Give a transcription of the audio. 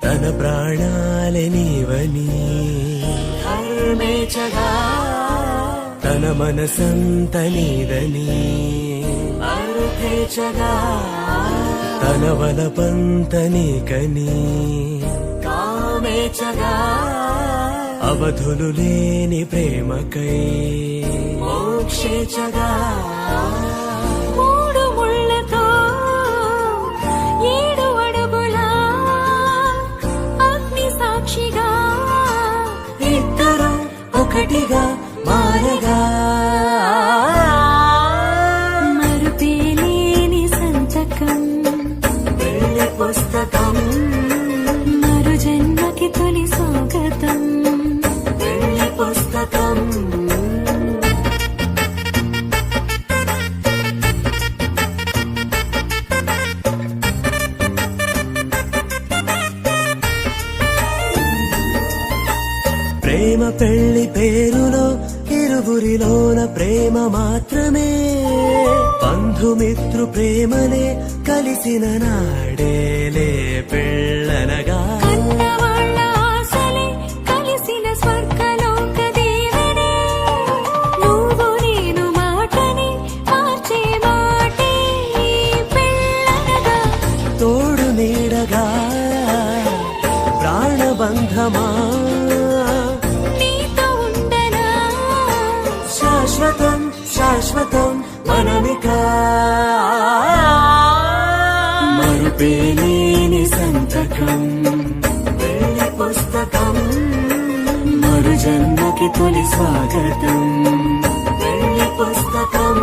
తన ప్రాణాలే నీవని హర్మేచగా తన మనసంత నీదని అర్థేచగా తన వలపంత నీకని కామేచగా అవధులు లేని ప్రేమకై మోక్షేచగా మూడు ముళ్ళతో 7 అడుగుల అగ్ని సాక్షిగా ఇద్దరు ఒకటిగా మారగా మరుపేలేని సంతకం పెళ్లి పుస్తకం మరు జన్మకి తొలి స్వాగతం పెళ్లి పుస్తకం ప్రేమ పెళ్లి పేరులో ఇరువురిలోన ప్రేమ మాత్రమే బంధుమిత్రు ప్రేమనే కలిసిన నాడేలే పెళ్ళనగా కన్నవాళ్ళ ఆశలే కలిసిన స్వర్గలోక దేవుడే నువ్వు నేను మాటని మార్చే మాటే పెళ్ళనగా తోడు నీడగా ప్రాణబంధమా నీతో ఉండనా శాశ్వతం శాశ్వతం మనమిక మరుపేలేని సంతకం పెళ్లి పుస్తకం మరు జన్మకి తొలి స్వాగతం పెళ్లి పుస్తకం